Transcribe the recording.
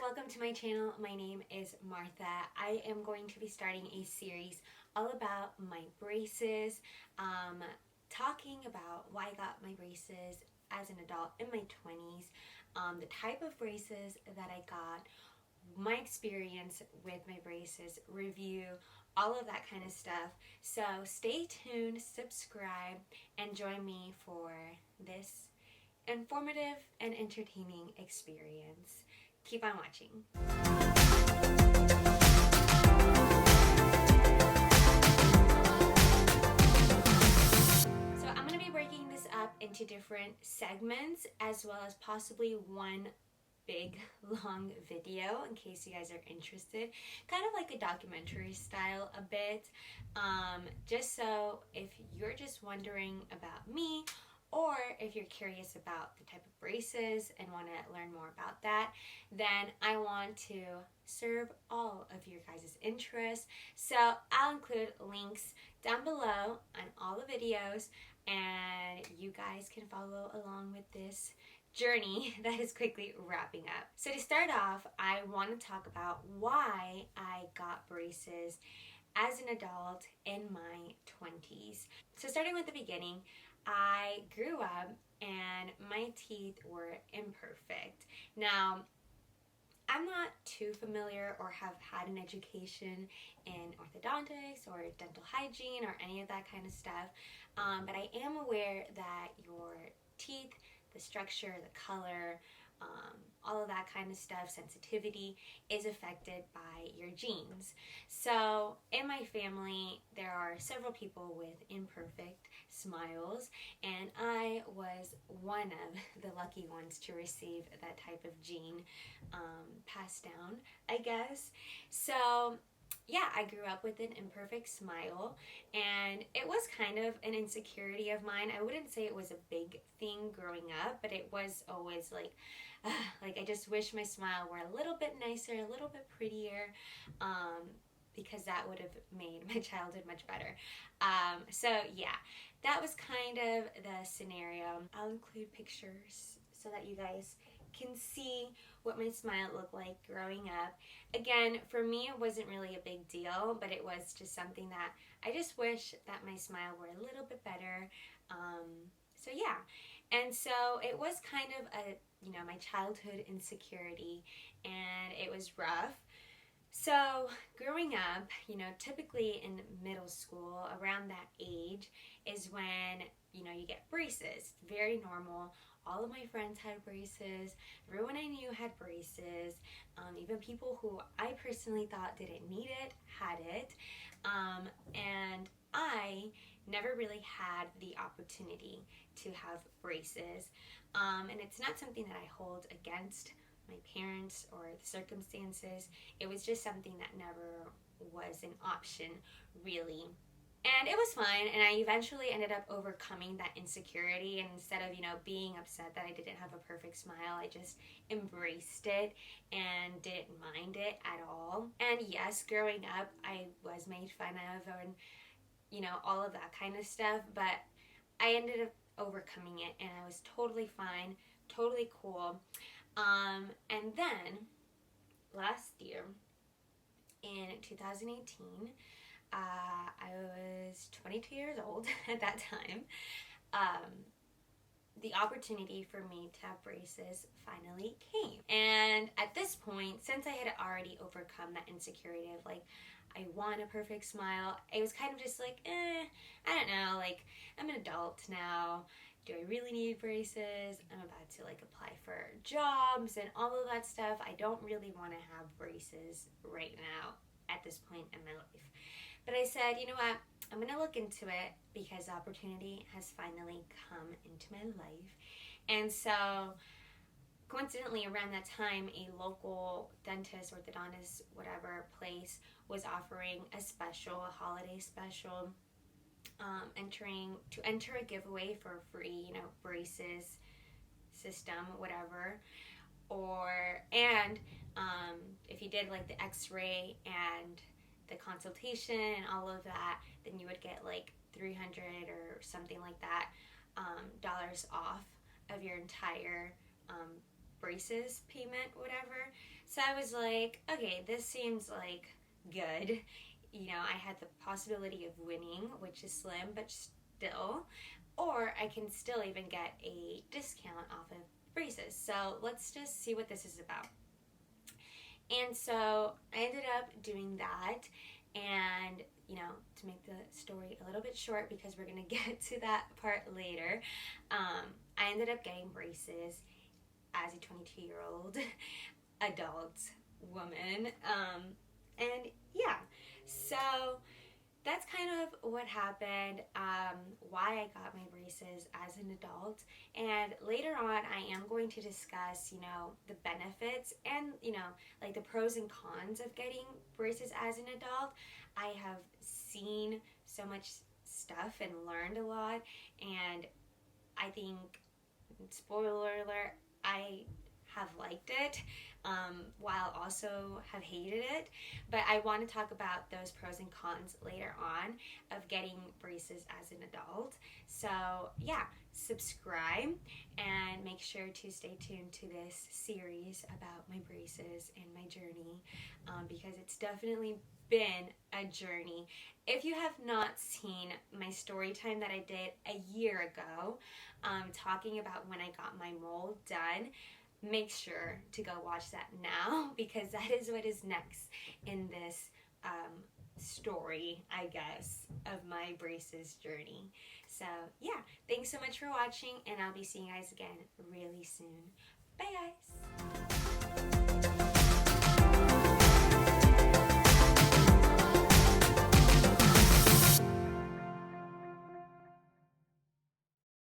welcome to my channel. My name is Martha. I am going to be starting a series all about my braces, talking about why I got my braces as an adult in my 20s, the type of braces that I got, my experience with my braces, review, all of that kind of stuff. So stay tuned, subscribe, and join me for this informative and entertaining experience. Keep on watching. So I'm going to be breaking this up into different segments as well as possibly one big long video in case you guys are interested, kind of like a documentary style a bit, just so if you're just wondering about me, or if you're curious about the type of braces and want to learn more about that, then I want to serve all of your guys' interests. So I'll include links down below on all the videos, and you guys can follow along with this journey that is quickly wrapping up. So to start off, I want to talk about why I got braces as an adult in my 20s. So starting with the beginning, I grew up and my teeth were imperfect. Now, I'm not too familiar or have had an education in orthodontics or dental hygiene or any of that kind of stuff, but I am aware that your teeth, the structure, the color, all of that kind of stuff, sensitivity, is affected by your genes. So in my family, there are several people with imperfect smiles, and I was one of the lucky ones to receive that type of gene passed down, I guess. So yeah, I grew up with an imperfect smile, and it was kind of an insecurity of mine. I wouldn't say it was a big thing growing up, but it was always like I just wish my smile were a little bit nicer, a little bit prettier, because that would have made my childhood much better. So yeah, that was kind of the scenario. I'll include pictures so that you guys can see what my smile looked like growing up. Again, for me, it wasn't really a big deal, but it was just something that I just wish that my smile were a little bit better. So yeah, and so it was kind of a, my childhood insecurity, and it was rough. So growing up, typically in middle school, around that age is when, you get braces. It's very normal. All of my friends had braces. Everyone I knew had braces. Even people who I personally thought didn't need it had it. And I never really had the opportunity to have braces. And it's not something that I hold against my parents or the circumstances. It was just something that never was an option, really. And it was fine, and I eventually ended up overcoming that insecurity, and instead of, being upset that I didn't have a perfect smile, I just embraced it and didn't mind it at all. And yes, growing up, I was made fun of and, all of that kind of stuff, but I ended up overcoming it, and I was totally fine, totally cool. And then, last year, in 2018, I was 22 years old at that time. The opportunity for me to have braces finally came. And at this point, since I had already overcome that insecurity of I want a perfect smile, it was kind of just I don't know, I'm an adult now. Do I really need braces? I'm about to apply for jobs and all of that stuff. I don't really want to have braces right now at this point in my life. But I said, you know what, I'm going to look into it because opportunity has finally come into my life. And so, coincidentally, around that time, a local dentist, orthodontist, whatever place was offering a holiday special, enter a giveaway for free, braces system, whatever. And if you did the x-ray and the consultation and all of that, then you would get $300 or something like that dollars off of your entire braces payment, whatever. So I was like, okay, this seems like good. You know, I had the possibility of winning, which is slim, but still. Or I can still even get a discount off of braces. So let's just see what this is about. And so I ended up doing that. And, you know, to make the story a little bit short, because we're going to get to that part later, I ended up getting braces as a 22-year-old adult woman. And yeah, so that's kind of what happened, why I got my braces as an adult. And later on, I am going to discuss, you know, the benefits and, you know, like the pros and cons of getting braces as an adult. I have seen so much stuff and learned a lot, and I think, spoiler alert, I have liked it, while also have hated it. But I want to talk about those pros and cons later on of getting braces as an adult. So yeah, subscribe and make sure to stay tuned to this series about my braces and my journey, because it's definitely been a journey. If you have not seen my story time that I did a year ago, talking about when I got my mold done, make sure to go watch that now, because that is what is next in this story, I guess, of my braces journey. So yeah, thanks so much for watching, and I'll be seeing you guys again really soon. Bye guys!